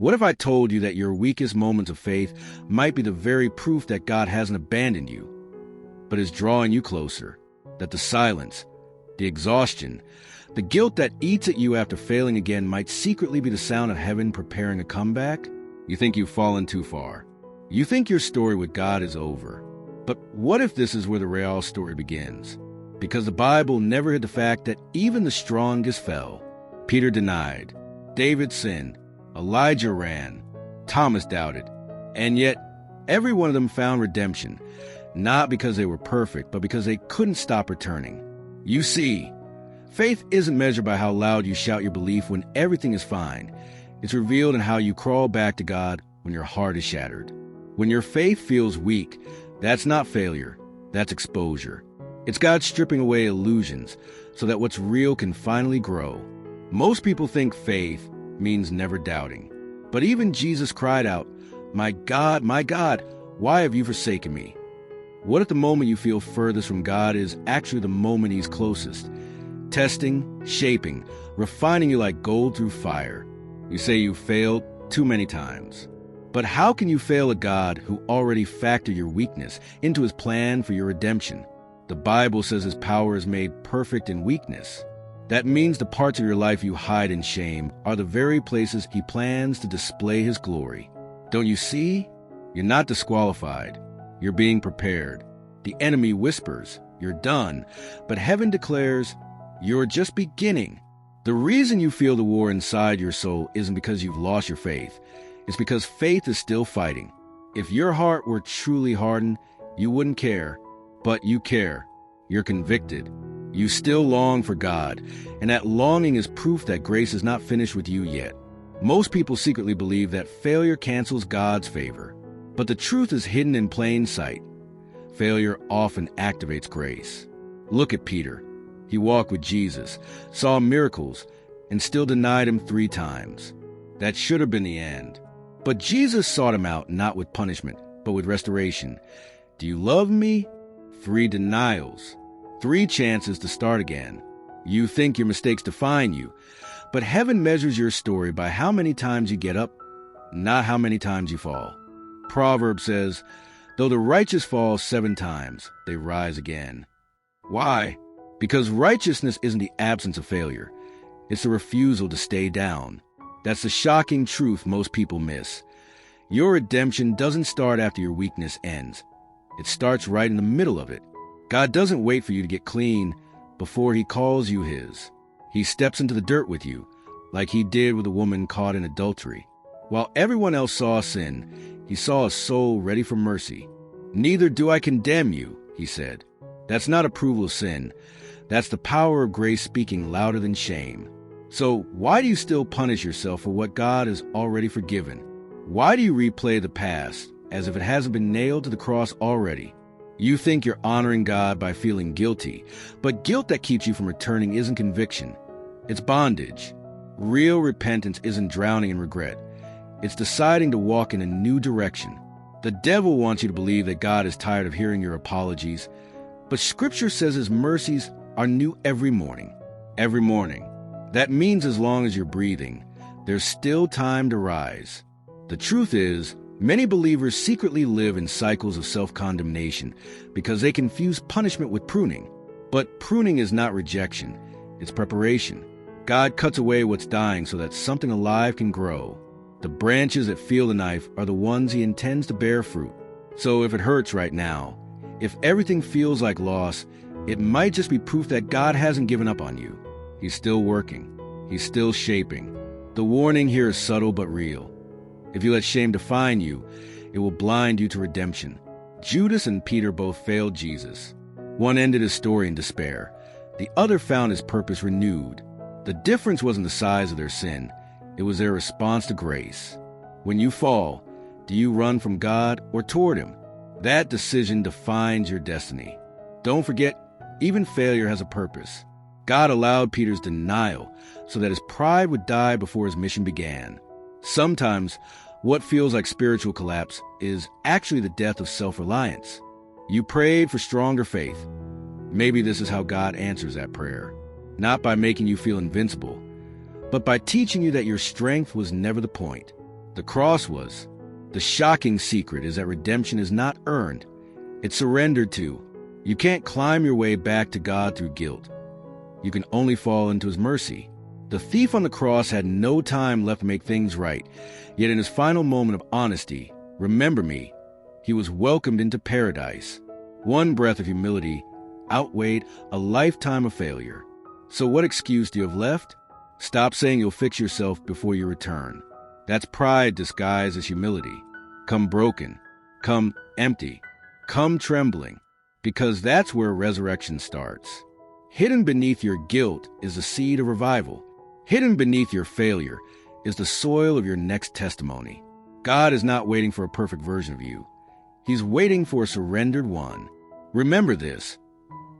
What if I told you that your weakest moments of faith might be the very proof that God hasn't abandoned you, but is drawing you closer? That the silence, the exhaustion, the guilt that eats at you after failing again might secretly be the sound of heaven preparing a comeback? You think you've fallen too far. You think your story with God is over. But what if this is where the real story begins? Because the Bible never hid the fact that even the strongest fell. Peter denied. David sinned. Elijah ran. Thomas doubted. And yet, every one of them found redemption, not because they were perfect, but because they couldn't stop returning. You see, faith isn't measured by how loud you shout your belief when everything is fine. It's revealed in how you crawl back to God when your heart is shattered. When your faith feels weak, that's not failure, that's exposure. It's God stripping away illusions so that what's real can finally grow. Most people think faith means never doubting. But even Jesus cried out, my God, why have you forsaken me?" What if the moment you feel furthest from God is actually the moment He's closest, testing, shaping, refining you like gold through fire? You say you failed too many times. But how can you fail a God who already factored your weakness into His plan for your redemption? The Bible says His power is made perfect in weakness. That means the parts of your life you hide in shame are the very places He plans to display His glory. Don't you see? You're not disqualified. You're being prepared. The enemy whispers, "You're done," but heaven declares, "You're just beginning." The reason you feel the war inside your soul isn't because you've lost your faith. It's because faith is still fighting. If your heart were truly hardened, you wouldn't care. But you care. You're convicted. You still long for God, and that longing is proof that grace is not finished with you yet. Most people secretly believe that failure cancels God's favor. But the truth is hidden in plain sight. Failure often activates grace. Look at Peter. He walked with Jesus, saw miracles, and still denied Him 3 times. That should have been the end. But Jesus sought him out not with punishment, but with restoration. Do you love me? 3 denials. 3 chances to start again. You think your mistakes define you, but heaven measures your story by how many times you get up, not how many times you fall. Proverbs says, "Though the righteous fall 7 times, they rise again." Why? Because righteousness isn't the absence of failure. It's the refusal to stay down. That's the shocking truth most people miss. Your redemption doesn't start after your weakness ends. It starts right in the middle of it. God doesn't wait for you to get clean before He calls you His. He steps into the dirt with you, like He did with a woman caught in adultery. While everyone else saw sin, He saw a soul ready for mercy. "Neither do I condemn you," He said. That's not approval of sin. That's the power of grace speaking louder than shame. So why do you still punish yourself for what God has already forgiven? Why do you replay the past as if it hasn't been nailed to the cross already? You think you're honoring God by feeling guilty, but guilt that keeps you from returning isn't conviction. It's bondage. Real repentance isn't drowning in regret. It's deciding to walk in a new direction. The devil wants you to believe that God is tired of hearing your apologies, but Scripture says His mercies are new every morning. Every morning. That means as long as you're breathing, there's still time to rise. The truth is, many believers secretly live in cycles of self-condemnation because they confuse punishment with pruning. But pruning is not rejection, it's preparation. God cuts away what's dying so that something alive can grow. The branches that feel the knife are the ones He intends to bear fruit. So if it hurts right now, if everything feels like loss, it might just be proof that God hasn't given up on you. He's still working. He's still shaping. The warning here is subtle but real. If you let shame define you, it will blind you to redemption. Judas and Peter both failed Jesus. One ended his story in despair. The other found his purpose renewed. The difference wasn't the size of their sin. It was their response to grace. When you fall, do you run from God or toward Him? That decision defines your destiny. Don't forget, even failure has a purpose. God allowed Peter's denial so that his pride would die before his mission began. Sometimes, what feels like spiritual collapse is actually the death of self-reliance. You prayed for stronger faith. Maybe this is how God answers that prayer. Not by making you feel invincible, but by teaching you that your strength was never the point. The cross was. The shocking secret is that redemption is not earned. It's surrendered to. You can't climb your way back to God through guilt. You can only fall into his mercy. The thief on the cross had no time left to make things right, yet in his final moment of honesty, remember me, he was welcomed into paradise. One breath of humility outweighed a lifetime of failure. So what excuse do you have left? Stop saying you'll fix yourself before you return. That's pride disguised as humility. Come broken. Come empty. Come trembling. Because that's where resurrection starts. Hidden beneath your guilt is the seed of revival. Hidden beneath your failure is the soil of your next testimony. God is not waiting for a perfect version of you. He's waiting for a surrendered one. Remember this.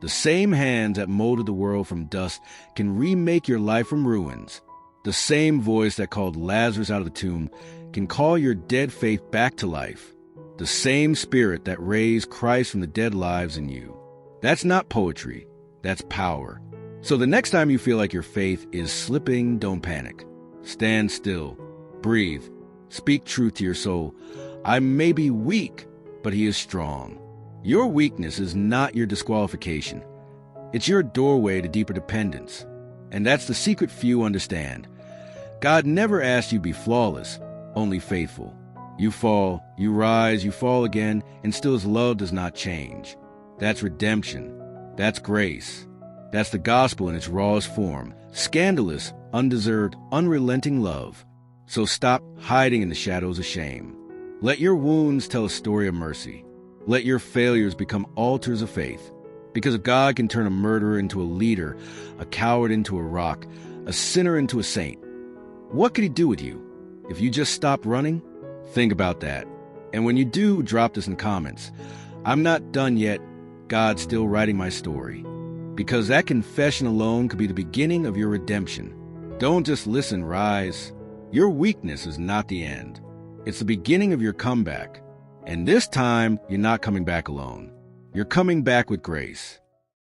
The same hands that molded the world from dust can remake your life from ruins. The same voice that called Lazarus out of the tomb can call your dead faith back to life. The same spirit that raised Christ from the dead lives in you. That's not poetry. That's power. So the next time you feel like your faith is slipping, don't panic. Stand still. Breathe. Speak truth to your soul. I may be weak, but he is strong. Your weakness is not your disqualification. It's your doorway to deeper dependence. And that's the secret few understand. God never asked you to be flawless, only faithful. You fall, you rise, you fall again, and still his love does not change. That's redemption. That's grace. That's the gospel in its rawest form. Scandalous, undeserved, unrelenting love. So stop hiding in the shadows of shame. Let your wounds tell a story of mercy. Let your failures become altars of faith. Because if God can turn a murderer into a leader, a coward into a rock, a sinner into a saint, what could he do with you? If you just stopped running? Think about that. And when you do, drop this in comments. I'm not done yet. God's still writing my story. Because that confession alone could be the beginning of your redemption. Don't just listen, rise. Your weakness is not the end. It's the beginning of your comeback. And this time, you're not coming back alone. You're coming back with grace.